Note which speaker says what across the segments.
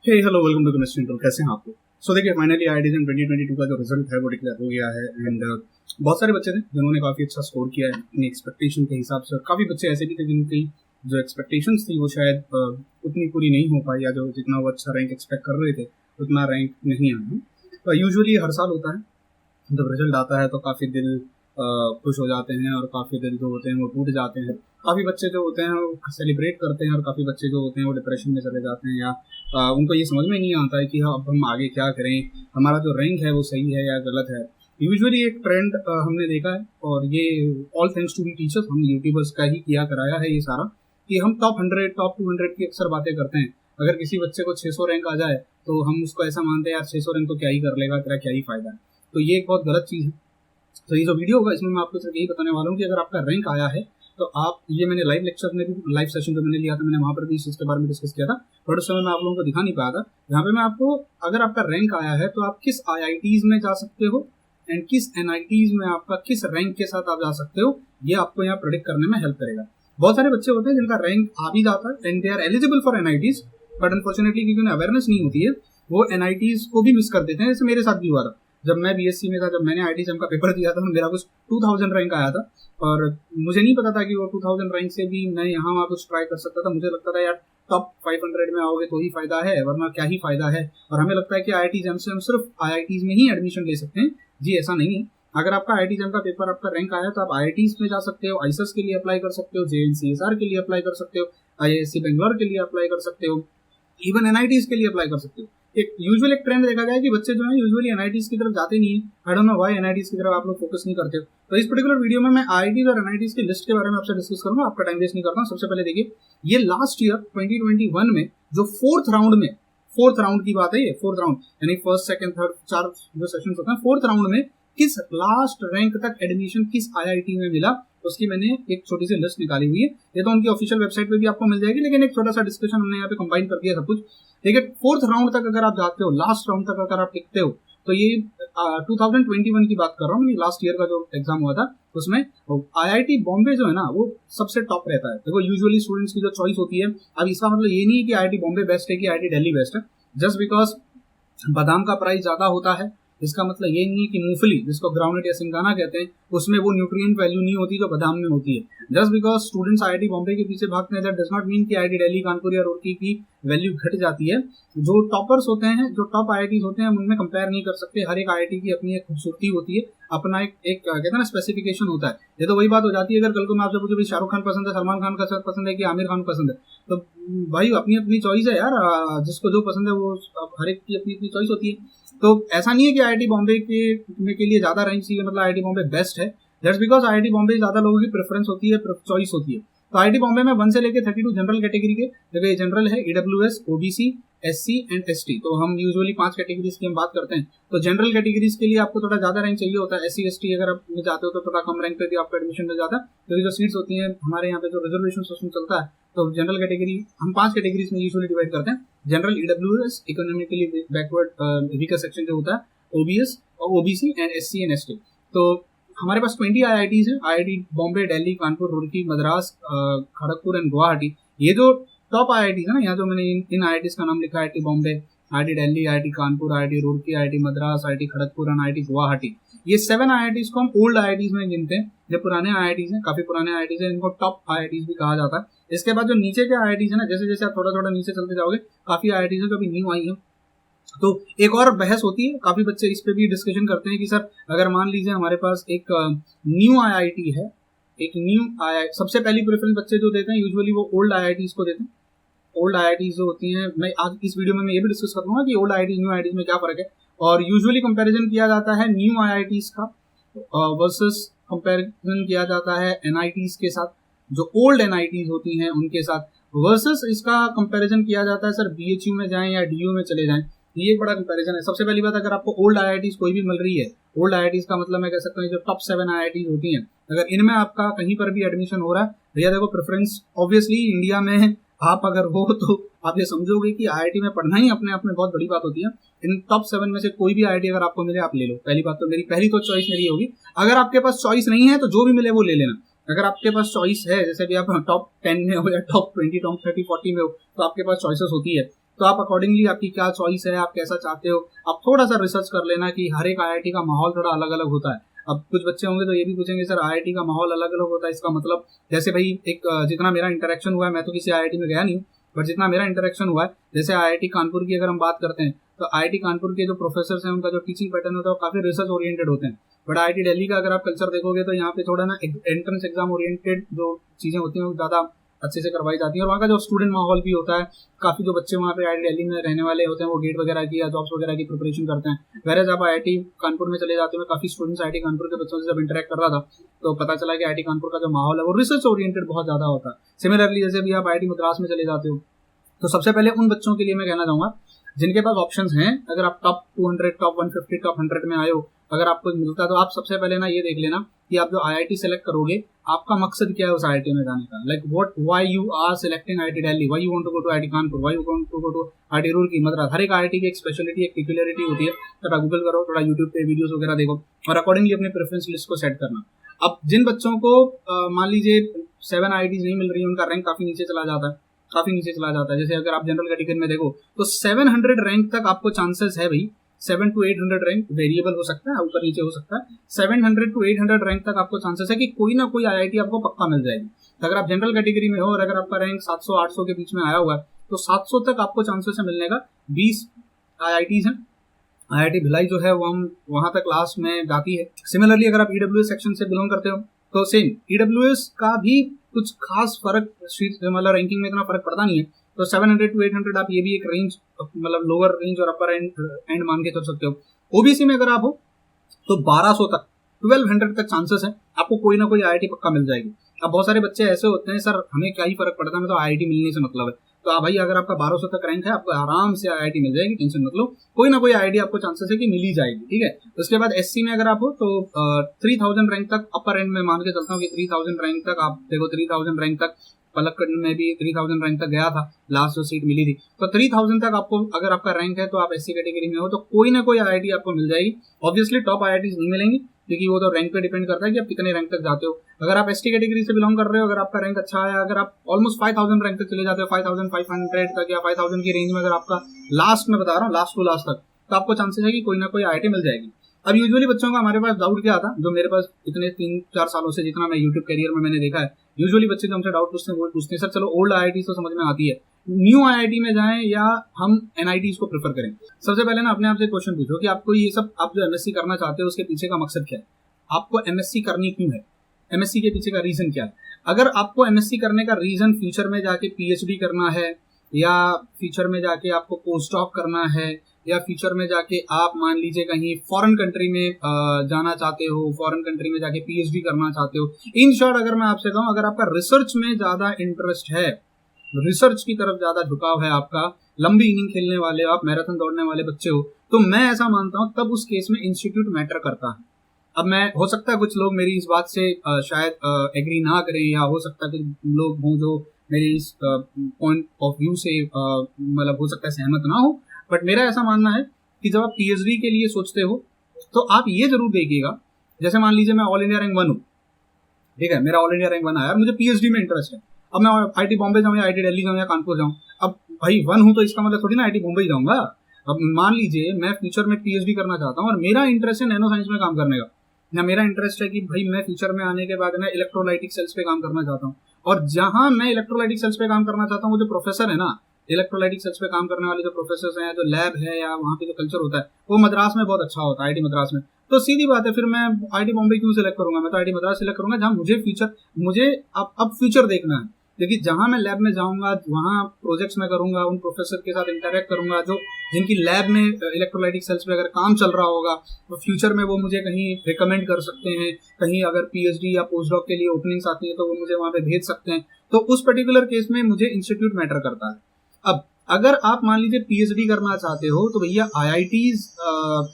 Speaker 1: Hey hello welcome to chemistry intro. कैसे हैं आप लोग? सो देखिए, फाइनली आईआईटीज़ 2022 का जो रिजल्ट है वो डिक्लेयर हो गया है एंड बहुत सारे बच्चे थे जिन्होंने काफ़ी अच्छा स्कोर किया है अपनी एक्सपेक्टेशन के हिसाब से, और काफ़ी बच्चे ऐसे भी थे जिनकी जो एक्सपेक्टेशंस थी वो शायद उतनी पूरी नहीं हो पाई, या जो जितना वो अच्छा रैंक एक्सपेक्ट कर रहे थे उतना रैंक नहीं आया। तो यूजुअली हर साल होता है, जब रिजल्ट आता है तो काफ़ी दिल खुश हो जाते हैं और काफ़ी दिल जो होते हैं वो टूट जाते हैं। काफ़ी बच्चे जो होते हैं वो सेलिब्रेट करते हैं और काफ़ी बच्चे जो होते हैं वो डिप्रेशन में चले जाते हैं, या उनको ये समझ में नहीं आता है कि हाँ अब हम आगे क्या करें, हमारा जो रैंक है वो सही है या गलत है। यूजुअली एक ट्रेंड हमने देखा है, और ये all thanks to the teachers, हम यूट्यूबर्स का ही किया कराया है ये सारा, कि हम टॉप 100 टॉप 200 की अक्सर बातें करते हैं। अगर किसी बच्चे को 600 रैंक आ जाए तो हम उसको ऐसा मानते हैं यार 600 रैंक तो क्या ही कर लेगा, तेरा क्या ही फायदा है। तो ये एक बहुत गलत चीज़ है। तो ये जो वीडियो होगा इसमें मैं आपको सिर्फ यही बताने वाला हूँ कि अगर आपका रैंक आया है तो आप, ये मैंने लाइव लेक्चर में भी, लाइव सेशन जो मैंने लिया था मैंने वहाँ पर भी इस चीज़ के बारे में डिस्कस किया था, बट उस समय मैं आप लोगों को दिखा नहीं पाया था। यहाँ पे मैं आपको, अगर आपका रैंक आया है तो आप किस IITs में जा सकते हो एंड किस NITs में आपका किस रैंक के साथ आप जा सकते हो, ये आपको यहाँ प्रेडिक्ट करने में हेल्प करेगा। बहुत सारे बच्चे होते हैं जिनका रैंक आ भी जाता है and they are eligible for NITs, but unfortunately क्योंकि उन्हें अवेयरनेस नहीं होती है वो NITs को भी मिस कर देते हैं। जैसे मेरे साथ भी हुआ था जब मैं BSc में था, जब मैंने IIT का पेपर दिया था तो मेरा कुछ 2000 रैंक आया था, और मुझे नहीं पता था कि वो 2000 रैंक से भी मैं यहाँ वहाँ कुछ ट्राई कर सकता था। मुझे लगता था यार टॉप 500 में आओगे तो ही फायदा है, वरना क्या ही फायदा है। और हमें लगता है कि IIT से हम सिर्फ IITs में ही एडमिशन ले सकते हैं। जी ऐसा नहीं है। अगर आपका IIT का पेपर, आपका रैंक आया तो आप IITs में जा सकते हो, ISS के लिए अप्लाई कर सकते हो, JNCSR के लिए अप्लाई कर सकते हो, IISc बेंगलोर के लिए अप्लाई कर सकते हो, इवन NITs के लिए अप्लाई कर सकते हो। एक ट्रेंड देखा गया है कि बच्चे जो है यूजुअली NITs की तरफ जाते नहीं है। I don't know why NITs की तरफ आप लोग फोकस नहीं करते हो। तो इस पर्टिकुलर वीडियो में मैं IITs और NITs की लिस्ट के बारे में आपसे डिस्कस करूंगा, आपका टाइम वेस्ट नहीं करता हूं। सबसे पहले देखिए, ये लास्ट ईयर 2021 में जो फोर्थ राउंड की बात है, ये फोर्थ राउंड यानी फर्स्ट सेकंड थर्ड 4 जो सेशंस होते हैं, फोर्थ राउंड में किस लास्ट रैंक तक एडमिशन किस IIT में मिला उसकी मैंने एक छोटी सी लिस्ट निकाली हुई है। ये तो उनकी ऑफिशियल वेबसाइट पे भी आपको मिल जाएगी, लेकिन एक छोटा सा डिस्कशन हमने यहाँ पे कंबाइन कर दिया सब कुछ। ठीक है, फोर्थ राउंड तक अगर आप जाते हो, लास्ट राउंड तक अगर आप टिकते हो, तो ये 2021 की बात कर रहा हूँ, लास्ट ईयर का जो एग्जाम हुआ था उसमें IIT बॉम्बे जो है ना वो सबसे टॉप रहता है। देखो यूजुअली स्टूडेंट्स की जो चॉइस होती है, अब इसका मतलब ये नहीं है कि IIT बॉम्बे बेस्ट है कि IIT दिल्ली बेस्ट है। जस्ट बिकॉज बादाम का प्राइस ज्यादा होता है इसका मतलब ये नहीं है कि मूंगफली, जिसको ग्राउंडनट या सिंगाना कहते हैं, उसमें वो न्यूट्रिएंट वैल्यू नहीं होती जो बादाम में होती है। Just because students IIT Bombay के पीछे भागते हैं, दैट डज नॉट मीन कि IIT दिल्ली, कानपुर या रुड़की की वैल्यू घट जाती है। जो टॉपर्स होते हैं, जो टॉप IITs होते हैं, हम उनमें कंपेयर नहीं कर सकते। हर एक IIT की अपनी एक खूबसूरती होती है, अपना एक कहते हैं ना स्पेसिफिकेशन होता है। ये तो वही बात हो जाती है, अगर कल को मैं आपसे पूछूं भी शाहरुख खान पसंद है, सलमान खान का पसंद है कि आमिर खान पसंद है, तो भाई अपनी अपनी चॉइस है यार, जिसको जो पसंद है वो, हर एक की अपनी अपनी चॉइस होती है। तो ऐसा नहीं है कि IIT बॉम्बे के लिए ज्यादा रैंक चाहिए मतलब IIT बॉम्बे बेस्ट है। दैट्स बिकॉज IIT बॉम्बे ज्यादा लोगों की प्रेफरेंस होती है, चॉइस होती है। तो IIT बॉम्बे में 1 से लेकर 32 जनरल कैटेगरी के, देखो ये जनरल है, EWS, OBC, SC and ST। तो हम यूजुअली 5 कैटेगरीज की हम बात करते हैं। तो जनरल कैटेगरीज के लिए आपको थोड़ा ज्यादा रैंक चाहिए होता है। SC ST अगर आप में जाते हो तो थोड़ा कम रैंक पे भी आपको एडमिशन मिल जाता है, क्योंकि जो सीट्स होती हैं हमारे यहाँ पे जो रिजर्वेशन सिस्टम चलता है, तो जनरल कैटेगरी हम 5 कैटेगरीज में यूजुअली डिवाइड करते हैं। General, EWS, economically backward weaker section जो होता है, OBS और OBC and SC and ST। तो हमारे पास 20 IITs हैं, IIT बॉम्बे, दिल्ली, कानपुर, रुड़की, मद्रास, खड़गपुर एंड गुवाहाटी। ये जो टॉप IITs है ना, यहाँ जो मैंने इन IITs का नाम लिखा है, IIT Bombay, IIT Delhi, IIT Kanpur, IIT Roorkee, IIT Madras, IIT Kharagpur and IIT Guwahati. ये 7 IITs को हम ओल्ड IITs में गिनते हैं। जो पुराने IITs हैं, काफी पुराने IITs हैं, इनको टॉप IITs भी कहा जाता है। इसके बाद जो नीचे के IITs है ना, जैसे जैसे आप थोड़ा थोड़ा नीचे चलते जाओगे, काफी IITs हैं जो अभी न्यू आई हैं। तो एक और बहस होती है, काफी बच्चे इस पे भी डिस्कशन करते हैं कि सर अगर मान लीजिए हमारे पास एक न्यू IIT है, एक न्यू IIT, सबसे पहली प्रेफरेंस बच्चे जो देते हैं यूजुअली वो ओल्ड IITs को देते हैं। ओल्ड IITs जो होती हैं, मैं आज इस वीडियो में मैं ये भी डिस्कस करूंगा कि ओल्ड IIT न्यू IITs में क्या फर्क है। और यूजुअली कंपैरिजन किया जाता है न्यू IITs का वर्सेस कंपैरिजन किया जाता है NITs के साथ, जो ओल्ड NITs होती हैं उनके साथ, वर्सेस इसका कंपैरिजन किया जाता है सर BHU में जाएं या DU में चले जाएं। ये एक बड़ा कंपैरिजन है। सबसे पहली बात, अगर आपको ओल्ड IITs कोई भी मिल रही है, ओल्ड IITs का मतलब मैं कह सकता हूँ जो टॉप 7 IITs होती हैं, अगर इनमें आपका कहीं पर भी एडमिशन हो रहा है, भैया देखो प्रेफरेंस ऑब्वियसली इंडिया में आप अगर हो तो आप ये समझोगे कि IIT में पढ़ना ही अपने आप में बहुत बड़ी बात होती है। इन टॉप 7 में से कोई भी IIT अगर आपको मिले आप ले लो। पहली बात तो पहली चॉइस मेरी होगी। अगर आपके पास चॉइस नहीं है तो जो भी मिले वो ले लेना। अगर आपके पास चॉइस है, जैसे कि आप टॉप 10 में हो या टॉप 20, टॉप 30, 40 में हो, तो आपके पास चॉइसेस होती है। तो आप अकॉर्डिंगली आपकी क्या चॉइस है, आप कैसा चाहते हो, आप थोड़ा सा रिसर्च कर लेना कि हर एक आईआईटी का माहौल थोड़ा अलग अलग होता है। अब कुछ बच्चे होंगे तो ये भी पूछेंगे सर आईआईटी का माहौल अलग अलग होता है, इसका मतलब जैसे भाई एक जितना मेरा इंटरेक्शन हुआ है, मैं तो किसी आईआईटी में गया नहीं हूँ, बट जितना मेरा इंटरेक्शन हुआ है, जैसे आईआईटी कानपुर की अगर हम बात करते हैं तो आईआईटी कानपुर के जो प्रोफेसर हैं उनका जो टीचिंग पैटर्न होता है वो काफी रिसर्च ओरिएंटेड होते हैं। बट आईआईटी दिल्ली का अगर आप कल्चर देखोगे तो यहाँ पे थोड़ा ना एंट्रेंस एग्जाम ओरिएंटेड जो चीजें होती हैं वो ज्यादा अच्छे से करवाई जाती है, और वहाँ का जो स्टूडेंट माहौल भी होता है, काफी जो बच्चे वहाँ पे आईआईटी दिल्ली में रहने वाले होते हैं वो गेट वगैरह की या जॉब्स वगैरह की प्रिपरेशन करते हैं। वैसे आप आईआईटी कानपुर में चले जाते हैं, काफी स्टूडेंट्स आईआईटी कानपुर के बच्चों से जब इंटरेक्ट कर रहा था तो पता चला कि आईआईटी कानपुर का जो माहौल है वो रिसर्च ओरिएंटेड बहुत ज्यादा होता है। सिमिलरली जैसे भी आप आईआईटी मद्रास में चले जाते हो तो सबसे पहले उन बच्चों के लिए मैं कहना चाहूंगा जिनके पास ऑप्शंस हैं, अगर आप टॉप 200, टॉप 150, टॉप 100 में आए हो, अगर आपको मिलता है तो आप सबसे पहले ना ये देख लेना कि आप जो आईआईटी सेलेक्ट करोगे आपका मकसद क्या है उस आईआईटी में जाने का। Like why you are selecting IIT Delhi, why you want to go to IIT Kanpur, why you want to go to IIT Roorkee, Madras. हर एक आईआईटी की एक स्पेशलिटी, एक पेक्युलरिटी होती है। थोड़ा गूगल करो, थोड़ा यूट्यूब पे वीडियोस वगैरह देखो और अकॉर्डिंगली अपने प्रेफरेंस लिस्ट को सेट करना। अब जिन बच्चों को मान लीजिए 7 आईआईटीज नहीं मिल रही है, उनका रैंक काफी नीचे चला जाता है, जैसे अगर आप जनरल कैटेगरी में देखो तो 700 रैंक तक आपको चांसेस है भाई, 700 to 800 रैंक वेरिएबल हो सकता है, ऊपर नीचे हो सकता है। 700 to 800 रैंक तक आपको चांसेस है कि कोई ना कोई आईआईटी आपको पक्का मिल जाएगी। तो अगर आप जनरल कैटेगरी में हो और अगर आपका रैंक 700-800 के बीच में आया हुआ है तो 700 तक आपको चांसेस है मिलने का। 20 आईआईटीज हैं, आईआईटी भिलाई जो है वो हम वहां तक लास्ट में जाती है। सिमिलरली अगर आप ईडब्ल्यूएस सेक्शन से बिलोंग करते हो तो सेम ईडब्ल्यूएस का भी कुछ खास फर्क मतलब रैंकिंग में इतना फर्क पड़ता नहीं है। तो 700 to 800 आप ये भी एक रेंज मतलब लोअर रेंज और अपर एंड मान के चल सकते हो। ओबीसी में अगर आप हो तो 1200 तक, 1200 तक चांसेस है आपको कोई ना कोई आईआईटी पक्का मिल जाएगी। अब बहुत सारे बच्चे ऐसे होते हैं सर हमें क्या ही फर्क पड़ता है, हमें तो आईआईटी मिलने से मतलब है। तो भाई अगर आपका 1200 तक रैंक है आपको आराम से आईआईटी मिल जाएगी, टेंशन मत लो, कोई ना कोई आईआईटी आपको चांसेस है कि मिल ही जाएगी, ठीक है। उसके बाद एससी में अगर आप हो तो 3000 रैंक तक अपर एंड में मान के चलता हूँ कि 3000 रैंक तक आप देखो, 3000 रैंक तक पलक्कड़ में भी 3000 रैंक तक गया था लास्ट जो सीट मिली थी। तो 3000 तक आपको अगर आपका रैंक है तो आप एससी कैटेगरी में हो तो कोई ना कोई आईआईटी आपको मिल जाएगी। ऑब्वियसली टॉप आईआईटीज नहीं मिलेंगी क्योंकि वो तो रैंक पे डिपेंड करता है कि आप कितने रैंक तक जाते हो। अगर आप एसटी कैटेगरी से बिलोंग कर रहे हो, अगर आपका रैंक अच्छा है, अगर आप ऑलमोस्ट 5000 रैंक तक चले जाते हो, 5500 तक या 5000 की रेंज में अगर आपका लास्ट में बता रहा हूँ लास्ट टू लास्ट तक, तो आपको चांसेस है कि कोई ना कोई आईआईटी मिल जाएगी। अब यूजुअली बच्चों का हमारे पास डाउट क्या आता, जो मेरे पास इतने 3-4 सालों से जितना मैं यूट्यूब करियर में मैंने देखा है, यूजुअली बच्चे जो हमसे डाउट पूछते हैं वो पूछते हैं सर चलो ओल्ड आईआईटी तो समझ में आती है, न्यू आईआईटी में जाएं या हम एनआईटीज को प्रेफर करें। सबसे पहले ना अपने आप से क्वेश्चन पूछो कि आपको ये सब आप जो एमएससी करना चाहते हो उसके पीछे का मकसद क्या है, आपको एमएससी करनी क्यों है, एमएससी के पीछे का रीजन क्या है। अगर आपको एमएससी करने का रीजन फ्यूचर में जाके पीएचडी करना है, या फ्यूचर में जाके आपको पोस्ट डॉक करना है, या फ्यूचर में जाके आप मान लीजिए कहीं फॉरेन कंट्री में जाना चाहते हो, फॉरेन कंट्री में जाके पीएचडी करना चाहते हो, इन शॉर्ट अगर मैं आपसे कहूं अगर आपका रिसर्च में ज्यादा इंटरेस्ट है, रिसर्च की तरफ ज्यादा झुकाव है आपका, लंबी इनिंग खेलने वाले हो आप, मैराथन दौड़ने वाले बच्चे हो, तो मैं ऐसा मानता हूं तब उस केस में इंस्टीट्यूट मैटर करता है। अब मैं हो सकता है कुछ लोग मेरी इस बात से शायद एग्री ना करें, या हो सकता है कुछ लोग हों जो मेरी इस पॉइंट ऑफ व्यू से मतलब हो सकता है सहमत ना हो, बट मेरा ऐसा मानना है कि जब आप पीएचडी के लिए सोचते हो तो आप ये जरूर देखिएगा, जैसे मान लीजिए मैं ऑल इंडिया रैंक 1 हूँ, ठीक है, मेरा ऑल इंडिया रैंक 1 आया, मुझे पीएचडी में इंटरेस्ट है। अब मैं आईआईटी बॉम्बे जाऊँ या आईआईटी दिल्ली जाऊँ या कानपुर जाऊँ, अब भाई 1 हूँ तो इसका मतलब थोड़ी ना आईआईटी बॉम्बे ही जाऊंगा। अब मान लीजिए मैं फ्यूचर में पीएचडी करना चाहता हूँ और मेरा इंटरेस्ट है नैनो साइंस में काम करने का, या मेरा इंटरेस्ट है कि भाई मैं फ्यूचर में आने के बाद ना इलेक्ट्रोलाइटिक सेल्स पे काम करना चाहता हूँ, और जहां मैं इलेक्ट्रोलाइटिक सेल्स पे काम करना चाहता हूँ वो जो प्रोफेसर है ना, इलेक्ट्रोलाइटिक सेल्स पे काम करने वाले जो प्रोफेसर हैं, जो लैब है या वहाँ पे जो कल्चर होता है वो मद्रास में बहुत अच्छा होता है, आईआईटी मद्रास में, तो सीधी बात है फिर मैं आईआईटी बॉम्बे क्यों सिलेक्ट करूंगा, मैं तो आईआईटी मद्रास सिलेक्ट करूंगा जहां मुझे अब फ्यूचर देखना है। क्योंकि जहां मैं लैब में जाऊंगा, वहां प्रोजेक्ट्स में करूंगा, उन प्रोफेसर के साथ इंटरेक्ट करूंगा जो जिनकी लैब में इलेक्ट्रोलाइटिक सेल्स पे अगर काम चल रहा होगा, तो फ्यूचर में वो मुझे कहीं रिकमेंड कर सकते हैं, कहीं अगर पीएचडी या पोस्ट डॉक के लिए ओपनिंग्स आती है तो वो मुझे वहां पे भेज सकते हैं। तो उस पर्टिकुलर केस में मुझे इंस्टीट्यूट मैटर करता है। अब अगर आप मान लीजिए पीएचडी करना चाहते हो तो भैया आईआईटीज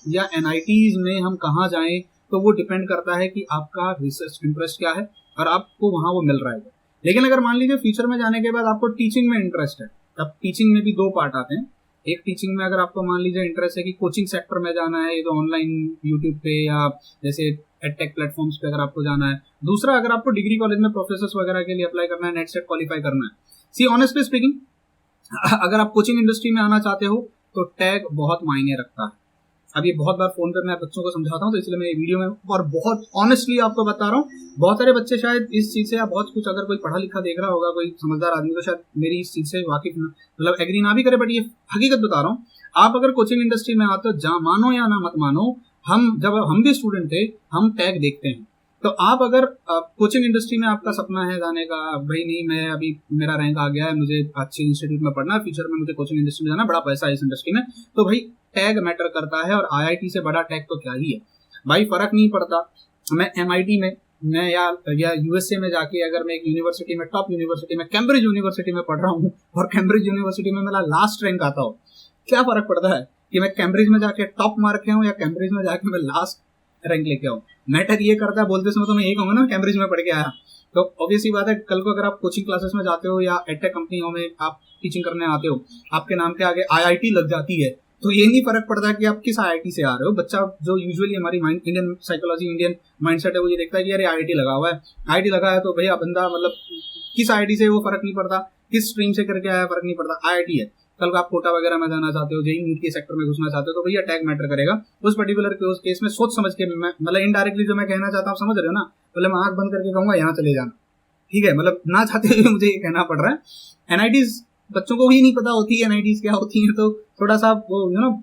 Speaker 1: या एनआईटीज में हम कहाँ जाएं, तो वो डिपेंड करता है कि आपका रिसर्च इंटरेस्ट क्या है और आपको वहां वो मिल रहा है। लेकिन अगर मान लीजिए फ्यूचर में जाने के बाद आपको टीचिंग में इंटरेस्ट है, तब टीचिंग में भी 2 पार्ट आते हैं। एक टीचिंग में अगर आपको मान लीजिए इंटरेस्ट है कि कोचिंग सेक्टर में जाना है, ये तो ऑनलाइन यूट्यूब पे या जैसे एडटेक प्लेटफॉर्म्स पे अगर आपको जाना है। दूसरा, अगर आपको डिग्री कॉलेज में प्रोफेसर वगैरह के लिए अप्लाई करना है, नेट सेट क्वालिफाई करना है। सी ऑनेस्टली स्पीकिंग, अगर आप कोचिंग इंडस्ट्री में आना चाहते हो तो टैग बहुत मायने रखता है। अब ये बहुत बार फोन पर मैं बच्चों को समझाता हूँ, तो इसलिए मैं ये वीडियो में और बहुत ऑनेस्टली आपको बता रहा हूँ। बहुत सारे बच्चे शायद इस चीज से या बहुत कुछ, अगर कोई पढ़ा लिखा देख रहा होगा, कोई समझदार आदमी, तो शायद मेरी इस चीज से वाकिफ मतलब एग्री ना भी करे, बट ये हकीकत बता रहा हूँ। आप अगर कोचिंग इंडस्ट्री में आते हो, मानो या ना मत मानो, जब हम भी स्टूडेंट थे, हम टैग देखते हैं। तो आप अगर कोचिंग इंडस्ट्री में आपका सपना है जाने का, भाई नहीं मैं अभी मेरा रैंक आ गया है, मुझे अच्छे इंस्टीट्यूट में पढ़ना है, फ्यूचर में मुझे कोचिंग इंडस्ट्री में जाना, बड़ा पैसा है इस इंडस्ट्री में, तो भाई टैग मैटर करता है। और आईआईटी से बड़ा टैग तो क्या ही है भाई, फर्क नहीं पड़ता। मैं एमआईटी में मैं या यूएसए में जाके अगर मैं एक यूनिवर्सिटी में, टॉप यूनिवर्सिटी में, कैम्ब्रिज यूनिवर्सिटी में पढ़ रहा हूँ और कैम्ब्रिज यूनिवर्सिटी में मेरा लास्ट रैंक आता हो, क्या फर्क पड़ता है कि मैं कैम्ब्रिज में जाके टॉप मार्क के हूँ या कैम्ब्रिज में जाके मैं लास्ट रैंक लेके आऊँ। मैटर ये करता है, बोलते समय तो मैं यही कहूँगा ना, कैम्ब्रिज में पढ़ के आया। तो ऑब्वियस ही बात है, कल को अगर आप कोचिंग क्लासेस में जाते हो या एडटेक कंपनियों में आप टीचिंग करने आते हो, आपके नाम के आगे आईआईटी लग जाती है, तो ये नहीं फर्क पड़ता कि आप किस आईआईटी से आ रहे हो। बच्चा जो यूजुअली हमारी mind, Indian psychology, Indian mindset है, वो ये देखता है कि यार आईआईटी लगा हुआ है, आईआईटी लगा है तो भैया बंदा मतलब किस आईआईटी से, वो फर्क नहीं पड़ता, किस स्ट्रीम से करके आया फर्क नहीं पड़ता, आईआईटी है। कल आप कोटा वगैरह में जाना चाहते हो, जेईई नीट के सेक्टर में घुसना चाहते हो, तो भैया टैग मैटर करेगा उस पर्टिकुलर केस में। सोच समझ के, मतलब इनडायरेक्टली जो मैं कहना चाहता हूँ समझ रहे हो ना, मतलब मैं आंख बंद करके कहूंगा यहाँ चले जाना, ठीक है, मतलब ना चाहते हुए मुझे ये कहना पड़ रहा है। एनआईटीज बच्चों को ही नहीं पता होती है एनआईटीज क्या होती है, तो थोड़ा सा वो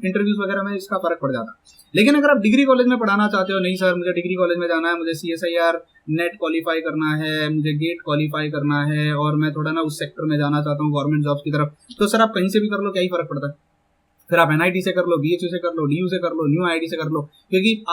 Speaker 1: इंटरव्यूज वगैरह में इसका फर्क पड़ जाता है। लेकिन अगर आप डिग्री कॉलेज में पढ़ाना चाहते हो, नहीं सर मुझे डिग्री कॉलेज में जाना है, मुझे सीएसआईआर नेट क्वालिफाई करना है, मुझे गेट क्वालिफाई करना है, और मैं थोड़ा ना उस सेक्टर में जाना चाहता हूँ गवर्नमेंट जॉब्स की तरफ, तो सर आप कहीं से भी कर लो, क्या ही फर्क पड़ता है। फिर आप एनआईटी से कर लो, बीएचयू से कर लो, डीयू से कर लो, न्यू आईआईटी से कर लो, क्योंकि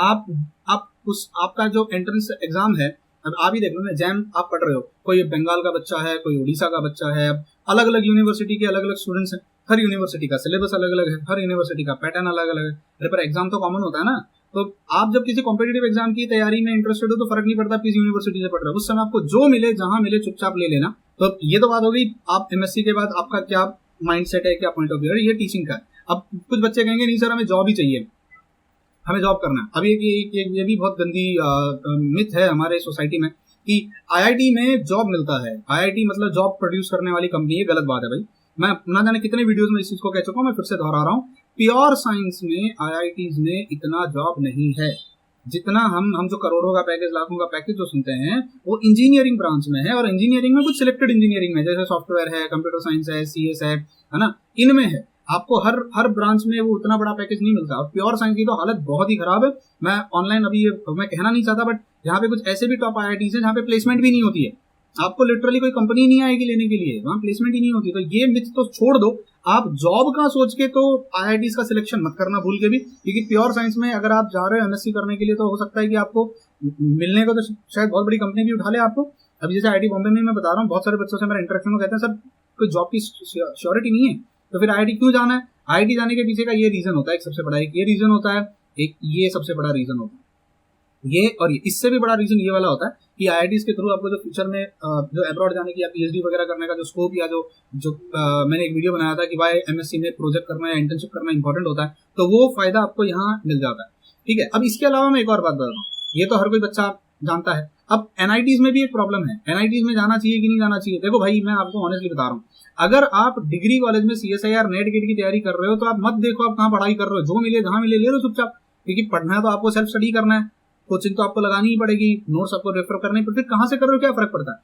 Speaker 1: आपका जो एंट्रेंस एग्जाम है, अब आप ही देख लो ना, जैम आप पढ़ रहे हो, कोई बंगाल का बच्चा है, कोई उड़ीसा का बच्चा है, अलग अलग यूनिवर्सिटी के अलग अलग स्टूडेंट्स हैं, हर यूनिवर्सिटी का सिलेबस अलग अलग है, हर यूनिवर्सिटी का पैटर्न अलग अलग है, अरे पर एग्जाम तो कॉमन होता है ना। तो आप जब किसी कॉम्पिटेटिव एग्जाम की तैयारी में इंटरेस्टेड हो, तो फर्क नहीं पड़ता किस यूनिवर्सिटी से पढ़ रहे हो, उस समय आपको जो मिले, जहां मिले, चुपचाप ले लेना। तो ये तो बात हो गई, आप एमएससी के बाद आपका क्या माइंड सेट है, क्या पॉइंट ऑफ व्यू है, ये टीचिंग का है। अब कुछ बच्चे कहेंगे नहीं सर हमें जॉब ही चाहिए, हमें जॉब करना है। अब ये भी बहुत गंदी मिथ है हमारे सोसाइटी में कि आईआईटी में जॉब मिलता है, आईआईटी मतलब जॉब प्रोड्यूस करने वाली कंपनी। ये गलत बात है भाई, मैं ना जाने कितने वीडियोस में इस चीज को कह चुका हूँ, मैं फिर से दोहरा रहा हूँ। प्योर साइंस में आईआईटीज में इतना जॉब नहीं है जितना हम जो करोड़ों का पैकेज, लाखों का पैकेज जो सुनते हैं, वो इंजीनियरिंग ब्रांच में है। और इंजीनियरिंग में कुछ सिलेक्टेड इंजीनियरिंग में, जैसे सॉफ्टवेयर है, कंप्यूटर साइंस है, सीएस है ना, इनमें है। आपको हर ब्रांच में वो उतना बड़ा पैकेज नहीं मिलता। और प्योर साइंस की तो हालत बहुत ही खराब है। मैं ऑनलाइन अभी मैं कहना नहीं चाहता, बट यहाँ पे कुछ ऐसे भी टॉप आईआईटीज है जहाँ पे प्लेसमेंट भी नहीं होती है, आपको लिटरली कोई कंपनी नहीं आएगी लेने के लिए, वहां प्लेसमेंट ही नहीं होती। तो ये मिथ तो छोड़ दो, आप जॉब का सोच के तो आईआईटीज का सिलेक्शन मत करना भूल के भी, क्योंकि प्योर साइंस में अगर आप जा रहे हो एमएससी करने के लिए, तो हो सकता है कि आपको मिलने को तो शायद बहुत बड़ी कंपनी भी उठा ले आपको। अभी जैसे आईआईटी बॉम्बे में मैं बता रहा हूँ, बहुत सारे बच्चों से मेरा इंटरेक्शन में कहते हैं सर कोई जॉब की श्योरिटी नहीं है, तो फिर आईआईटी क्यों जाना है। आईआईटी जाने के पीछे का ये रीजन होता है, एक सबसे बड़ा एक ये रीजन होता है, एक ये सबसे बड़ा रीजन होता है ये, और इससे भी बड़ा रीजन ये वाला होता है कि आईआईटीज के थ्रू आपको जो फ्यूचर में जो अब्रॉड जाने की या पीएचडी वगैरह करने का जो स्कोप, या जो मैंने एक वीडियो बनाया था कि भाई एमएससी में प्रोजेक्ट करना या इंटर्नशिप करना इंपॉर्टेंट होता है, तो वो फायदा आपको यहाँ मिल जाता है। ठीक है, अब इसके अलावा मैं एक और बात बता रहा हूँ, ये तो हर कोई बच्चा जानता है। अब एनआईटीज में भी एक प्रॉब्लम है, एनआईटीज में जाना चाहिए कि नहीं जाना चाहिए। देखो भाई, मैं आपको ऑनेस्टली बता रहा हूँ, अगर आप डिग्री कॉलेज में सीएसआईआर नेट गेट की तैयारी कर रहे हो, तो आप मत देखो आप कहाँ पढ़ाई कर रहे हो, जो मिले जहां मिले ले लो चुपचाप, क्योंकि पढ़ना है तो आपको सेल्फ स्टडी करना है, कोचिंग तो आपको लगानी ही पड़ेगी, नोट्स आपको रेफर करने पड़ते, फिर कहाँ से कर रहे हो क्या फर्क पड़ता है।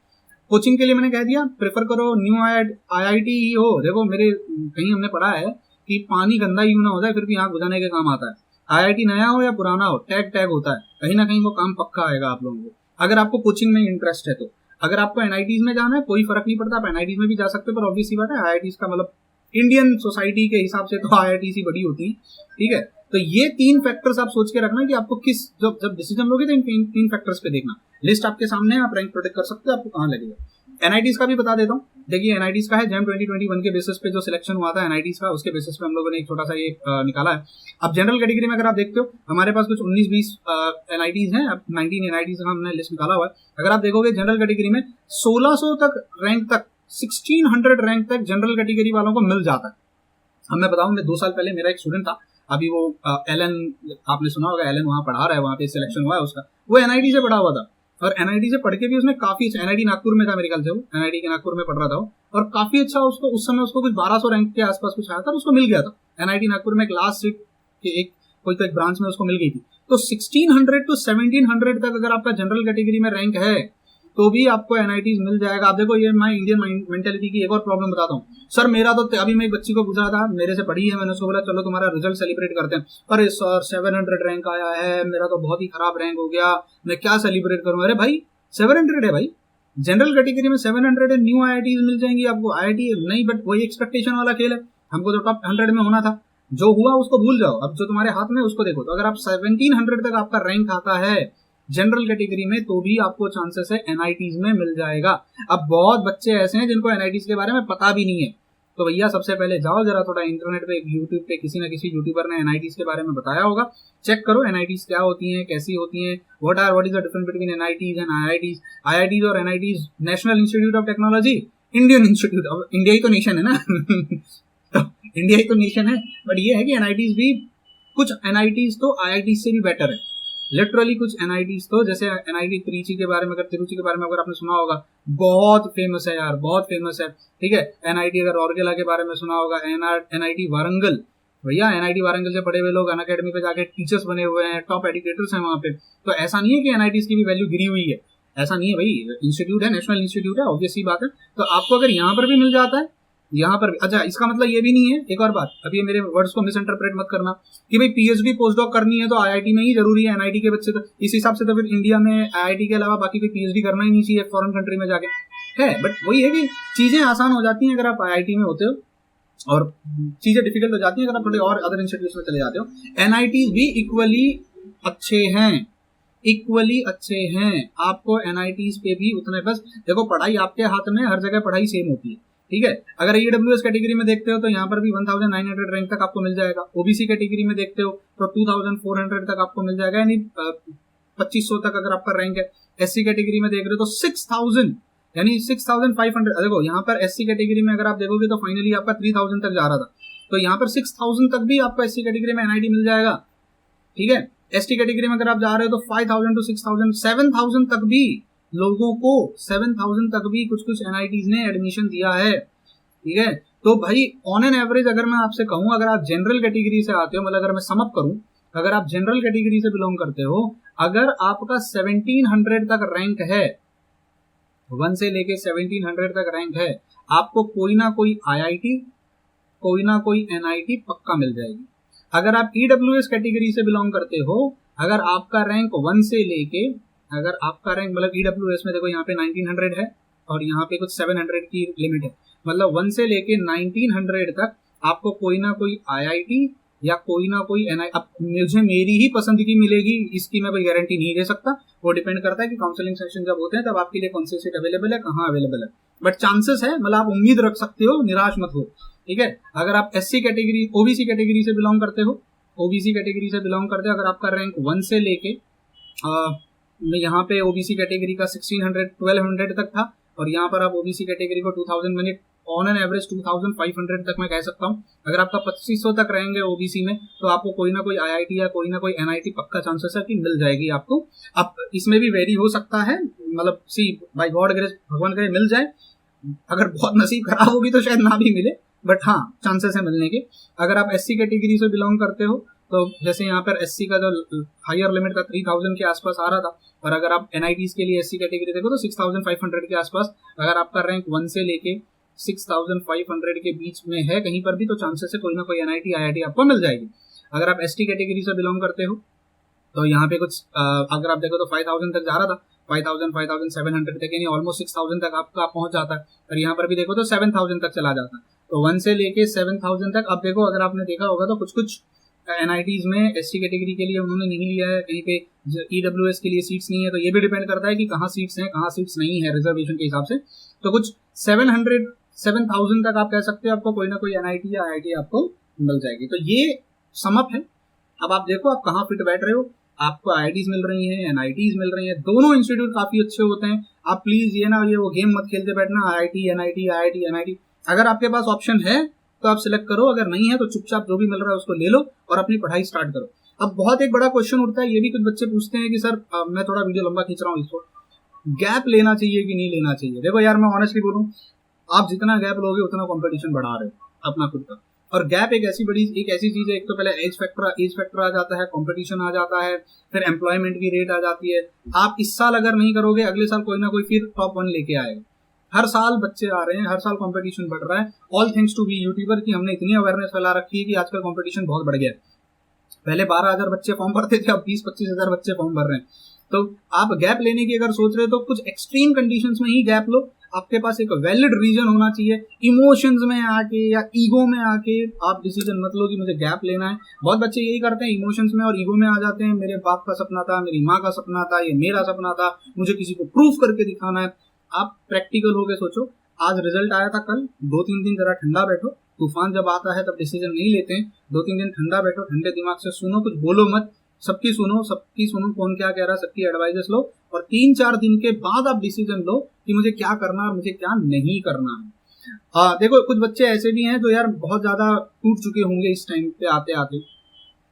Speaker 1: कोचिंग के लिए मैंने कह दिया, प्रेफर करो न्यू आईआईटी ही हो। देखो मेरे कहीं हमने पढ़ा है कि पानी गंदा यूं ना हो जाए फिर भी आंख बुझाने के काम आता है। आईआईटी नया हो या पुराना हो, टैग होता है, कहीं ना कहीं वो काम पक्का आएगा आप लोगों को, अगर आपको कोचिंग में इंटरेस्ट है तो। अगर आपको एनआईटीज में जाना है कोई फर्क नहीं पड़ता, आप एनआईटीज में भी जा सकते हो, पर ऑब्वियसली बात है आईआईटीज का मतलब इंडियन सोसाइटी के हिसाब से तो आईआईटी सी बड़ी होती है। ठीक है, तो ये 3 फैक्टर्स आप सोच के रखना कि आपको किस, जब डिसीजन लोगे तो इन 3 फैक्टर्स पे देखना। लिस्ट आपके सामने है, आप रैंक प्रोटेक्ट कर सकते हो, आपको कहाँ लगेगा। एनआईटीज का भी बता देता हूँ, देखिए एनआईटीज का है जैम 2021 के बेसिस पे जो सिलेक्शन हुआ था एनआईटीज का, उसके बेसिस पे हम लोगों ने एक छोटा सा ये निकाला है। अब जनरल कैटेगरी में अगर आप देखते हो, हमारे पास कुछ 19-20 एनआईटीज हैं, अब 19 एनआईटीज का हमने लिस्ट निकाला हुआ है। अगर आप देखोगे जनरल कैटेगरी में 1600 तक रैंक तक, 1600 रैंक तक जनरल कैटेगरी वालों को मिल जाता है। अब मैं बताऊं, मैं 2 साल पहले मेरा एक स्टूडेंट था, अभी वो एलन, आपने सुना होगा, एलन वहां पढ़ा रहा है, वहां पे सिलेक्शन हुआ है उसका, वो एनआईटी से पढ़ा हुआ था, और एनआईटी से पढ़ के भी उसने काफी, एनआईटी नागपुर में था मेरे ख्याल से, वो एनआईटी के नागपुर में पढ़ रहा था वो, और काफी अच्छा उसको उस समय उसको कुछ 1200 रैंक के आसपास कुछ आया था, उसको मिल गया था एनआईटी नागपुर में एक लास्ट सीट के एक कोई तो एक ब्रांच में उसको मिल गई थी। तो 1600 to 1700 तक अगर आपका जनरल कैटेगरी में रैंक है तो भी आपको एनआईटीज मिल जाएगा। आप देखो, ये मैं इंडियन मेंटेलिटी की एक और प्रॉब्लम बताता हूँ। सर मेरा तो अभी मैं एक बच्ची को पूछा था, मेरे से पढ़ी है, मैंने उसको बोला चलो तुम्हारा रिजल्ट सेलिब्रेट करते हैं। अरे सर 700 रैंक आया है, मेरा तो बहुत ही खराब रैंक हो गया, मैं क्या सेलिब्रेट करूँ। अरे भाई 700 है भाई, जनरल कैटेगरी में 700 है, न्यू आईआईटीज मिल जाएंगी आपको। आईआईटी नहीं, बट वही एक्सपेक्टेशन वाला खेल है, हमको तो टॉप 100 में होना था। जो हुआ उसको भूल जाओ, अब जो तुम्हारे हाथ में उसको देखो। तो अगर आप 1700 तक आपका रैंक आता है जनरल कैटेगरी में तो भी आपको चांसेस है एनआईटीज में मिल जाएगा। अब बहुत बच्चे ऐसे हैं जिनको एनआईटीज के बारे में पता भी नहीं है, तो भैया सबसे पहले जाओ जरा थोड़ा इंटरनेट पे, यूट्यूब पे किसी ना किसी यूट्यूबर ने एनआईटीज के बारे में बताया होगा, चेक करो एनआईटीज क्या होती हैं, कैसी होती हैं, what is the difference between NITs and IITs. IITs और NITs, national institute of technology, Indian institute of, India ही तो नेशन है ना तो इंडिया ही तो नेशन है, बट ये है कि एनआईटीज भी, कुछ एनआईटीज तो आईआईटीज से भी बेटर है लिटरली। कुछ एनआईटीज तो, जैसे एनआईटी त्रिची के बारे में, अगर तिरुचि के बारे में अगर आपने सुना होगा, बहुत फेमस है यार, बहुत फेमस है, ठीक है। एनआईटी अगर रौरकेला के बारे में सुना होगा, एनआईटी वारंगल, भैया एनआईटी वारंगल से पढ़े हुए लोग अनअकैडमी पे जाके टीचर्स बने हुए हैं, टॉप एजुकेटर्स हैं वहाँ पे। तो ऐसा नहीं है कि एनआईटीज की भी वैल्यू गिरी हुई है, ऐसा नहीं है भाई, इंस्टीट्यूट है, नेशनल इंस्टीट्यूट है, ऑब्वियस सी बात है। तो आपको अगर यहाँ पर भी मिल जाता है, यहाँ पर भी, अच्छा इसका मतलब ये भी नहीं है, एक और बात, अब ये मेरे वर्ड्स को मिसइंटरप्रेट मत करना कि भाई पीएचडी पोस्ट डॉक करनी है तो आईआईटी में ही जरूरी है, एनआईटी के बच्चे तो इस हिसाब से तो फिर इंडिया में आईआईटी के अलावा बाकी कोई पीएचडी करना ही नहीं चाहिए फॉरेन कंट्री में जाके, है। बट वही है कि चीजें आसान हो जाती हैं अगर आप आईआईटी में होते हो और चीजें डिफिकल्ट हो जाती हैं अगर आप थोड़े और अदर इंस्टीट्यूट में चले जाते हो। एनआईटी भी इक्वली अच्छे हैं, इक्वली अच्छे हैं, आपको एनआईटीज पे भी उतने, बस देखो पढ़ाई आपके हाथ में, हर जगह पढ़ाई सेम होती है, ठीक है। अगर ईडब्ल्यूएस कैटेगरी में देखते हो तो यहाँ पर भी 1900 रैंक तक आपको मिल जाएगा। ओबीसी कैटेगरी में देखते हो तो 2400 तक आपको मिल जाएगा, यानी 2500 तक अगर आपका रैंक है। एससी कैटेगरी में देख रहे हो तो 6000 यानी 6500। देखो यहाँ पर एससी कैटेगरी में अगर आप देखोगे तो फाइनली आपका 3000 तक जा रहा था, तो यहाँ पर 6000 तक भी आपको एससी कैटेगरी में एनआईटी मिल जाएगा, ठीक है। एसटी कैटेगरी में अगर आप जा रहे हो तो 5000 to 6000, 7000 तक भी लोगों को, 7000 तक भी कुछ कुछ एनआईटीज ने एडमिशन दिया है, ठीक है। तो भाई ऑन एन एवरेज अगर मैं आपसे कहूं, अगर आप जनरल कैटेगरी से आते हो, मतलब अगर मैं सम अप करूं, अगर आप जनरल कैटेगरी से बिलोंग करते हो, अगर आपका 1700 तक रैंक है, 1 से लेके 1700 तक रैंक है, आपको कोई ना कोई आईआईटी, कोई ना कोई एनआईटी पक्का मिल जाएगी। अगर आप ईडब्ल्यूएस कैटेगरी से बिलोंग करते हो, अगर आपका रैंक 1 से लेके, अगर आपका रैंक मतलब ईडब्ल्यूएस में देखो यहाँ पे 1900 है और यहाँ पे कुछ 700 की लिमिट है, मतलब 1 से लेके 1900 तक आपको कोई ना कोई आईआईटी या कोई ना कोई एनआई, अब मुझे मेरी ही पसंद की मिलेगी इसकी मैं कोई गारंटी नहीं दे सकता, वो डिपेंड करता है कि काउंसलिंग सेशन जब होते हैं तब आपके लिए कौन सी सीट अवेलेबल है, कहाँ अवेलेबल है। बट चांसेस है, मतलब आप उम्मीद रख सकते हो, निराश मत हो, ठीक है। अगर आप एससी कैटेगरी, ओबीसी कैटेगरी से बिलोंग करते हो, ओबीसी कैटेगरी से बिलोंग करते हो, अगर आपका रैंक 1 से लेके यहाँ पे ओबीसी कैटेगरी का 1200 तक था और यहाँ पर आप ओबीसी कैटेगरी को 2000 मिनट ऑन एन एवरेज 2500 तक मैं कह सकता हूँ। अगर आपका 2500 तक रहेंगे ओबीसी में तो आपको कोई ना कोई आईआईटी या कोई ना कोई एनआईटी पक्का चांसेस है कि मिल जाएगी आपको। अब इसमें भी वेरी हो सकता है, मतलब सी बाय गॉड ग्रेस, भगवान करे मिल जाए, अगर बहुत नसीब खराब होगी तो शायद ना भी मिले, बट हाँ चांसेस है मिलने के। अगर आप एससी कैटेगरी से बिलोंग करते हो तो जैसे यहाँ पर एससी का जो हायर लिमिट था 3000 के आसपास आ रहा था, और अगर आप एनआईटीज के लिए एससी कैटेगरी देखो तो 6500 के आसपास, अगर आपका रैंक 1 से लेके 6500 के बीच में है कहीं पर भी, तो चांसेस है कोई ना कोई एनआईटी आईआईटी आपको मिल जाएगी। अगर आप एसटी कैटेगरी से बिलोंग करते हो तो यहाँ पे कुछ अगर आप देखो तो 5000 तक जा रहा था, 5700 तक, यानी ऑलमोस्ट 6000 तक आपका पहुंच जाता है। और यहाँ पर भी देखो तो 7000 तक चला जाता है, तो 1 से लेके 7000 तक। अब देखो अगर आपने देखा होगा तो कुछ कुछ एनआईटीज में एसटी कैटेगरी के लिए उन्होंने नहीं लिया है, कहीं पे ईडब्ल्यूएस के लिए सीट्स नहीं है, तो ये भी डिपेंड करता है कि कहाँ सीट्स हैं कहाँ सीट्स नहीं है रिजर्वेशन के हिसाब से। तो कुछ 7000 तक आप कह सकते हो आपको कोई ना कोई एनआईटी या आईआईटी आपको मिल जाएगी। तो ये समअप है। अब आप देखो आप कहाँ फिट बैठ रहे हो, आपको आईआईटीज मिल रही हैं, एनआईटीज मिल रही हैं, दोनों इंस्टीट्यूट काफी अच्छे होते हैं। आप प्लीज ये ना, ये वो गेम मत खेलते बैठना आईआईटी एनआईटी आईआईटी एनआईटी। अगर आपके पास ऑप्शन है तो आप सिलेक्ट करो, अगर नहीं है तो चुपचाप जो भी मिल रहा है उसको ले लो और अपनी पढ़ाई स्टार्ट करो। अब बहुत एक बड़ा क्वेश्चन उठता है, ये भी कुछ बच्चे पूछते हैं कि सर मैं थोड़ा वीडियो लंबा खींच रहा हूँ, इसको गैप लेना चाहिए कि नहीं लेना चाहिए। देखो यार मैं ऑनेस्टली बोलूँ, आप जितना गैप लोगे उतना कंपटीशन बढ़ा रहे हो अपना खुद का। और गैप एक ऐसी चीज है, एक तो पहले एज फैक्टर आ जाता है, कंपटीशन आ जाता है, फिर एम्प्लॉयमेंट की रेट आ जाती है। आप इस साल अगर नहीं करोगे, अगले साल कोई ना कोई फिर टॉप 1 लेके आएगा। हर साल बच्चे आ रहे हैं, हर साल कंपटीशन बढ़ रहा है। All thanks to we YouTuber की हमने इतनी अवेयरनेस फैला रखी है कि आजकल कंपटीशन बहुत बढ़ गया है। पहले 12,000 बच्चे फॉर्म भरते थे, अब 20-25,000 बच्चे फॉर्म भर रहे हैं। तो आप गैप लेने की अगर सोच रहे हो तो कुछ एक्सट्रीम कंडीशंस में ही गैप लो। आपके पास एक वैलिड रीजन होना चाहिए। इमोशंस में आके या ईगो में आके आप डिसीजन मत लो कि मुझे गैप लेना है। बहुत बच्चे यही करते हैं, इमोशंस में और ईगो में आ जाते हैं। मेरे बाप का सपना था, मेरी माँ का सपना था, ये मेरा सपना था, मुझे किसी को प्रूफ करके दिखाना है। आप प्रैक्टिकल होके सोचो। आज रिजल्ट आया था कल, 2-3 दिन जरा ठंडा बैठो। तूफान जब आता है तब डिसीजन नहीं लेते हैं। 2-3 दिन ठंडा बैठो, ठंडे दिमाग से सुनो, कुछ बोलो मत, सबकी सुनो कौन क्या कह रहा है, सबकी एडवाइजेस लो और 3-4 दिन के बाद आप डिसीजन लो कि मुझे क्या करना है और मुझे क्या नहीं करना है। देखो कुछ बच्चे ऐसे भी हैं जो यार बहुत ज्यादा टूट चुके होंगे इस टाइम पे आते आते।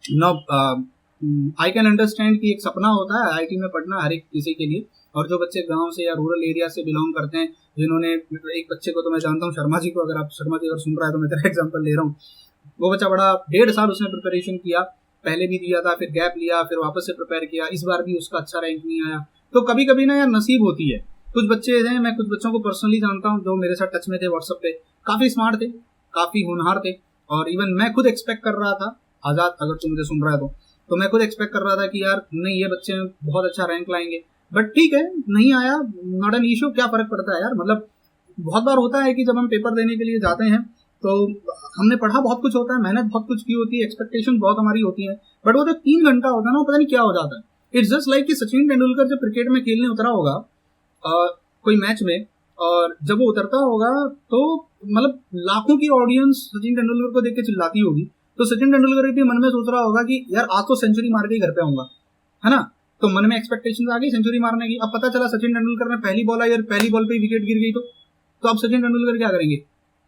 Speaker 1: नो आई कैन अंडरस्टैंड कि एक सपना होता है आईआईटी में पढ़ना हर एक किसी के लिए। और जो बच्चे गांव से या रूरल एरिया से बिलोंग करते हैं, जिन्होंने, एक बच्चे को तो मैं जानता हूँ, शर्मा जी को, अगर शर्मा जी अगर सुन रहा है तो मैं तेरा एग्जांपल ले रहा हूँ। वो बच्चा बड़ा 1.5 साल उसने प्रिपरेशन किया, पहले भी दिया था, फिर गैप लिया, फिर वापस से प्रिपेयर किया, इस बार भी उसका अच्छा रैंक नहीं आया। तो कभी कभी ना यार नसीब होती है। कुछ बच्चे हैं, मैं कुछ बच्चों को पर्सनली जानता हूँ जो मेरे साथ टच में थे व्हाट्सएप पे, काफी स्मार्ट थे, काफी होनहार थे। और इवन मैं खुद एक्सपेक्ट कर रहा था, आजाद अगर तू मुझे सुन रहा है तो मैं खुद एक्सपेक्ट कर रहा था कि यार नहीं, ये बच्चे बहुत अच्छा रैंक लाएंगे। बट ठीक है, नहीं आया, नॉट एन इशू, क्या फर्क पड़ता है यार। मतलब बहुत बार होता है कि जब हम पेपर देने के लिए जाते हैं तो हमने पढ़ा बहुत कुछ होता है, मेहनत बहुत कुछ की होती है, एक्सपेक्टेशन बहुत हमारी होती है, बट वो जो 3 घंटा होता है ना, वो पता नहीं क्या हो जाता है। इट्स जस्ट लाइक कि सचिन तेंदुलकर जब क्रिकेट में खेलने उतरा होगा कोई मैच में, और जब वो उतरता होगा तो मतलब लाखों की ऑडियंस सचिन तेंदुलकर को देख के चिल्लाती होगी, तो सचिन तेंदुलकर भी मन में सोच रहा होगा कि यार आज तो सेंचुरी मार के ही घर पे आऊंगा, है ना। तो मन में एक्सपेक्टेशन आ गई सेंचुरी मारने की। अब पता चला सचिन तेंदुलकर ने पहली बॉल आई और पहली बॉल पे ही विकेट गिर गई, तो अब सचिन तेंदुलकर क्या करेंगे?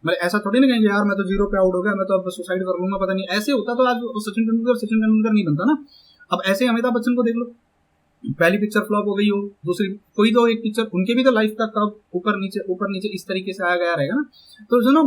Speaker 1: मतलब ऐसा थोड़ी ना कहेंगे यार मैं तो 0 पे आउट हो गया, मैं तो अब सुसाइड कर लूंगा, पता नहीं। ऐसे होता तो आज सचिन तेंदुलकर नहीं बनता ना। अब ऐसे अमिताभ बच्चन को देख लो, पहली पिक्चर फ्लॉप हो गई हो, दूसरी कोई तो एक पिक्चर, उनके भी तो लाइफ का कब ऊपर नीचे इस तरीके से आया गया रहेगा ना। तो सुनो,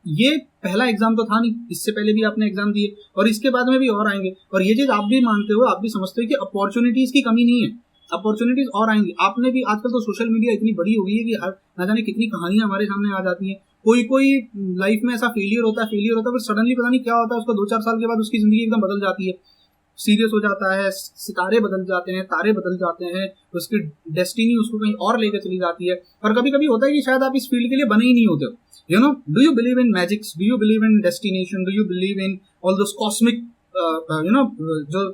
Speaker 1: ये पहला एग्जाम तो था नहीं, इससे पहले भी आपने एग्जाम दिए और इसके बाद में भी और आएंगे। और ये चीज आप भी मानते हो, आप भी समझते हो कि अपॉर्चुनिटीज की कमी नहीं है, अपॉर्चुनिटीज और आएंगी। आपने भी, आजकल तो सोशल मीडिया इतनी बड़ी हो गई है कि ना जाने कितनी कहानियां हमारे सामने आ जाती हैं। कोई लाइफ में ऐसा फेलियर होता है, फिर सडनली पता नहीं क्या होता है, उसको 2-4 साल के बाद उसकी जिंदगी एकदम बदल जाती है, सीरियस हो जाता है, सितारे बदल जाते हैं, तारे बदल जाते हैं, उसकी डेस्टिनी उसको कहीं और लेकर चली जाती है। और कभी कभी होता है कि शायद आप इस फील्ड के लिए बने ही नहीं होते। You know, do you believe in magics, do you believe in destination, do you believe in all those cosmic जो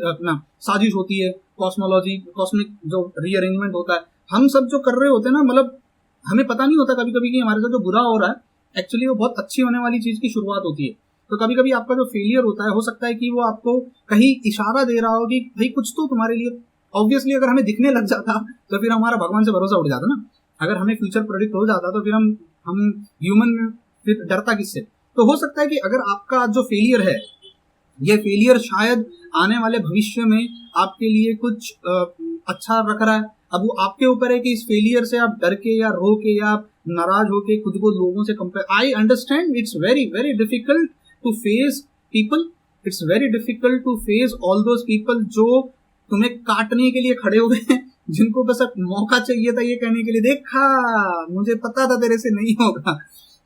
Speaker 1: अपना साजिश होती है, कॉस्मोलॉजी, कॉस्मिक जो रीअरेंजमेंट होता है, हम सब जो कर रहे होते हैं ना, मतलब हमें पता नहीं होता कभी कभी कि हमारे साथ जो बुरा हो रहा है एक्चुअली वो बहुत अच्छी होने वाली चीज की शुरुआत होती है। तो कभी कभी आपका जो फेलियर होता है, हो सकता है कि वो आपको कहीं इशारा दे रहा हो कि भाई कुछ तो तुम्हारे लिए, ऑब्वियसली अगर हमें दिखने लग जाता तो फिर हमारा भगवान से भरोसा उठ जाता ना। अगर हमें फ्यूचर प्रेडिक्ट हो जाता तो फिर हम ह्यूमन फिर डरता किससे। तो हो सकता है कि अगर आपका जो फेलियर है, ये फेलियर शायद आने वाले भविष्य में आपके लिए कुछ अच्छा रख रहा है। अब वो आपके ऊपर है कि इस फेलियर से आप डर के या रो के या नाराज होके खुद को लोगों से compare. I understand it's very very difficult to face people, it's very difficult to face all those people जो तुम्हें काटने के लिए खड़े हुए हैं, जिनको बस अब मौका चाहिए था ये कहने के लिए, देखा मुझे पता था तेरे से नहीं होगा।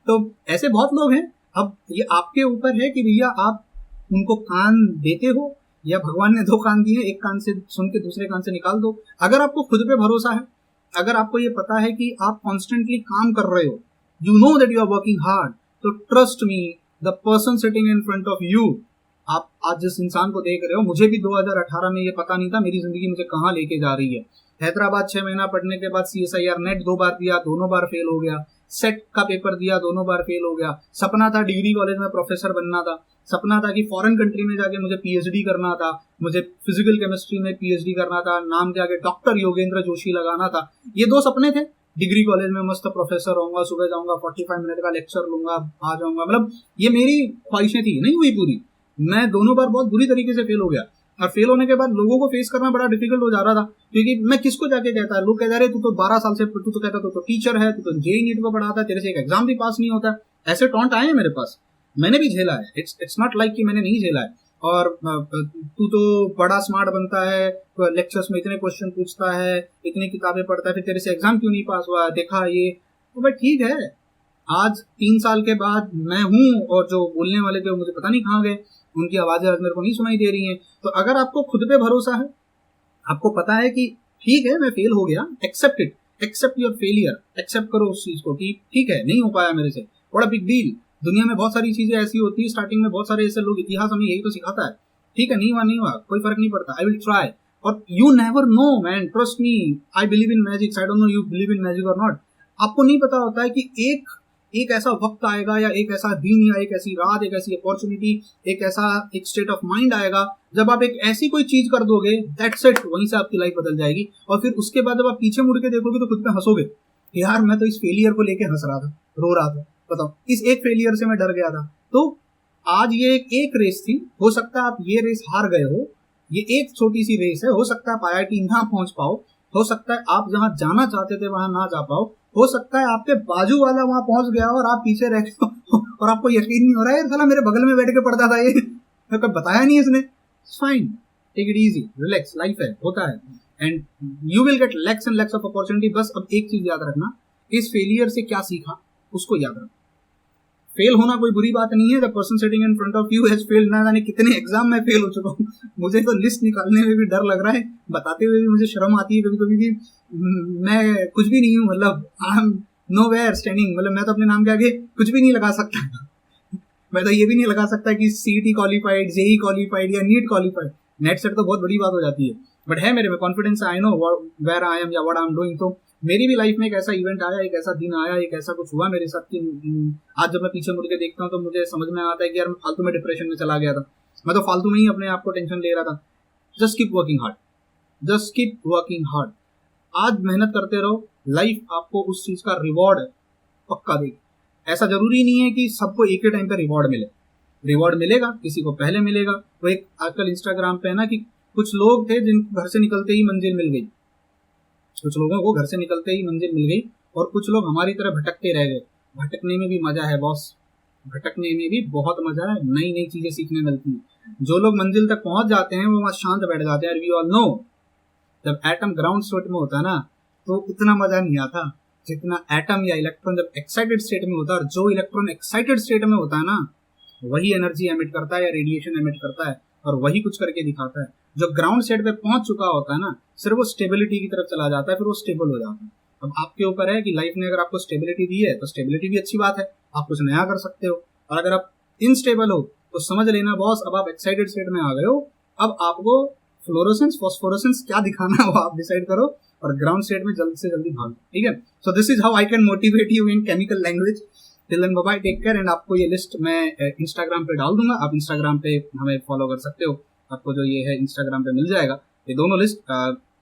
Speaker 1: तो ऐसे बहुत लोग हैं। अब ये आपके ऊपर है कि भैया आप उनको कान देते हो या भगवान ने 2 कान दिए, एक कान से सुन के दूसरे कान से निकाल दो। अगर आपको खुद पे भरोसा है, अगर आपको ये पता है कि आप कॉन्स्टेंटली काम कर रहे हो, you know that you are working hard, तो trust me, the person sitting in front of you, आप आज जिस इंसान को देख रहे हो, मुझे भी 2018 में ये पता नहीं था मेरी जिंदगी मुझे कहाँ लेके जा रही है। हैदराबाद 6 महीना पढ़ने के बाद CSIR नेट 2 बार दिया, दोनों बार फेल हो गया। सेट का पेपर दिया, दोनों बार फेल हो गया। सपना था डिग्री कॉलेज में प्रोफेसर बनना था, सपना था कि फॉरेन कंट्री में जाके मुझे PhD करना था, मुझे फिजिकल केमिस्ट्री में PhD करना था, नाम के आगे डॉक्टर योगेंद्र जोशी लगाना था। ये 2 सपने थे। डिग्री कॉलेज में मस्त प्रोफेसर होऊंगा, सुबह जाऊंगा, 45 मिनट का लेक्चर लूंगा, आ जाऊंगा, मतलब ये मेरी ख्वाहिशें थी, नहीं हुई पूरी। मैं दोनों बार बहुत बुरी तरीके से फेल हो गया। और फेल होने के बाद लोगों को फेस करना बड़ा डिफिकल्ट हो जा रहा था, क्योंकि मैं किसको जाके कहता है, लोग कह रहे तू तो 12 साल से, तू तो कहता तू तो टीचर है, तू तो जेईई नीट को पढ़ाता है, तेरे से एक एग्जाम भी पास नहीं होता। ऐसे टॉन्ट आए हैं मेरे पास, मैंने भी झेला है। इट्स नॉट लाइक कि मैंने नहीं झेला है। और तू तो बड़ा स्मार्ट बनता है, लेक्चर्स में इतने क्वेश्चन पूछता है, इतनी किताबें पढ़ता है, फिर तेरे से एग्जाम क्यों नहीं पास हुआ, देखा ये। तो भाई ठीक है, आज 3 साल के बाद मैं हूँ, और जो बोलने वाले थे मुझे पता नहीं कहाँ गए, उनकी आवाजें आज मेरे को नहीं सुनाई दे रही हैं। तो अगर आपको खुद पे भरोसा है, आपको पता है कि ठीक है मैं फेल हो गया, accept it, accept your failure, accept करो उस चीज को कि ठीक है नहीं हो पाया मेरे से, बड़ा बिग डील। दुनिया में बहुत सारी चीजें ऐसी होती है, स्टार्टिंग में बहुत सारे ऐसे लोग, इतिहास हमें यही तो सिखाता है, ठीक है नहीं हुआ कोई फर्क नहीं पड़ता, आई विल ट्राई। और you never know man, trust me, I believe in magic, I don't know you believe in magic और नॉट। आपको नहीं पता होता है कि एक ऐसा वक्त आएगा, या एक ऐसा दिन, या एक ऐसी रात, एक ऐसी अपॉर्चुनिटी, एक स्टेट ऑफ माइंड आएगा जब आप एक ऐसी कोई चीज कर दोगे, दैट्स इट, वहीं से आपकी लाइफ बदल जाएगी। और फिर उसके बाद जब आप पीछे मुड़ के देखोगे तो खुद पे हंसोगे, यार मैं तो इस फेलियर को लेके हंस रहा था, रो रहा था, बताओ इस एक फेलियर से मैं डर गया था। तो आज ये एक रेस थी, हो सकता है आप ये रेस हार गए हो, ये एक छोटी सी रेस है, हो सकता है आप IIT ना पहुंच पाओ, हो सकता है आप जहां जाना चाहते थे वहां ना जा पाओ, हो सकता है आपके बाजू वाला वहां पहुंच गया और आप पीछे रह गए और आपको यकीन नहीं हो रहा है साला मेरे बगल में बैठ के पढ़ता था ये, कभी बताया नहीं इसने। Fine, take it easy, relax, life है, होता है, and you will get lacks and lacks of opportunity. बस अब एक चीज याद रखना, इस फेलियर से क्या सीखा उसको याद रखना। फेल होना कोई बुरी बात नहीं है, the person sitting in front of you has failed, ना जाने कितने एग्जाम में फेल हो चुका हूँ मुझे तो लिस्ट निकालने में भी डर लग रहा है, बताते हुए भी मुझे शर्म आती है कभी कभी कि मैं कुछ भी नहीं हूँ, मतलब आई एम नोवेयर स्टैंडिंग, मतलब मैं तो अपने नाम के आगे कुछ भी नहीं लगा सकता मैं तो ये भी नहीं लगा सकता कि CET क्वालिफाइड, जेईई क्वालिफाइड या नीट क्वालिफाइड। नेट सेट तो बहुत बड़ी बात हो जाती है, बट है मेरे में confidence, I know where I am या व्हाट आई एम डूइंग। तो मेरी भी लाइफ में एक ऐसा इवेंट आया, एक ऐसा दिन आया, एक ऐसा कुछ हुआ मेरे साथ कि आज जब मैं पीछे मुड़ के देखता हूँ तो मुझे समझ में आता है कि यार मैं फालतू में डिप्रेशन में चला गया था, मैं तो फालतू में ही अपने आप को टेंशन ले रहा था। Just keep working hard, just keep working hard. आज मेहनत करते रहो, लाइफ आपको उस चीज का रिवॉर्ड पक्का देगी। ऐसा जरूरी नहीं है कि सबको एक ही टाइम पे रिवॉर्ड मिले, रिवॉर्ड मिलेगा, किसी को पहले मिलेगा। तो एक आजकल इंस्टाग्राम पे है ना कि कुछ लोग थे जिनको घर से निकलते ही मंजिल मिल गई, कुछ लोगों को घर से निकलते ही मंजिल मिल गई, और कुछ लोग हमारी तरह भटकते रह गए। भटकने में भी मजा है बॉस, भटकने में भी बहुत मजा है, नई नई चीजें सीखने मिलती हैं। जो लोग मंजिल तक पहुंच जाते हैं वो वहां शांत बैठ जाते हैं। वी ऑल नो जब एटम ग्राउंड स्टेट में होता है ना तो उतना मजा नहीं आता जितना एटम या इलेक्ट्रॉन जब एक्साइटेड स्टेट में होता है। और जो इलेक्ट्रॉन एक्साइटेड स्टेट में होता है ना वही एनर्जी एमिट करता है या रेडिएशन एमिट करता है, और वही कुछ करके दिखाता है। जो ग्राउंड स्टेट पे पहुंच चुका होता है ना सिर्फ वो स्टेबिलिटी की तरफ चला जाता है, फिर वो स्टेबल हो जाता है। अब आपके ऊपर है कि लाइफ ने अगर आपको स्टेबिलिटी दी है तो स्टेबिलिटी भी अच्छी बात है, आप कुछ नया कर सकते हो। और अगर आप इनस्टेबल हो तो समझ लेना बॉस अब आप एक्साइटेड स्टेट में आ गए हो, अब आपको फ्लोरोसेंस फॉस्फोरेसेंस क्या दिखाना है वो आप डिसाइड करो, और ग्राउंड स्टेट में जल्द से जल्दी भागो, ठीक है। So this is how I can motivate you in chemical language. Till then bye bye, take care. And आपको ये लिस्ट मैं इंस्टाग्राम पे डाल दूंगा, आप इंस्टाग्राम पे हमें फॉलो कर सकते हो, आपको जो ये है इंस्टाग्राम पे मिल जाएगा। ये दोनों लिस्ट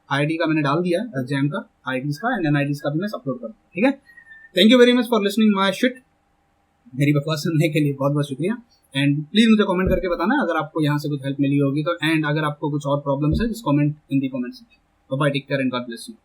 Speaker 1: IIT का मैंने डाल दिया, जैम का, IITs का एंड NITs का भी मैं अपलोड करूँगा, ठीक है। Thank you very much for listening my shit. मेरी बकवास सुनने के लिए बहुत बहुत शुक्रिया। एंड प्लीज मुझे कमेंट करके बताना अगर आपको यहाँ से कुछ हेल्प मिली होगी तो, एंड अगर आपको कुछ और प्रॉब्लम्स है just comment in the comment section. Bye, take care and God bless you.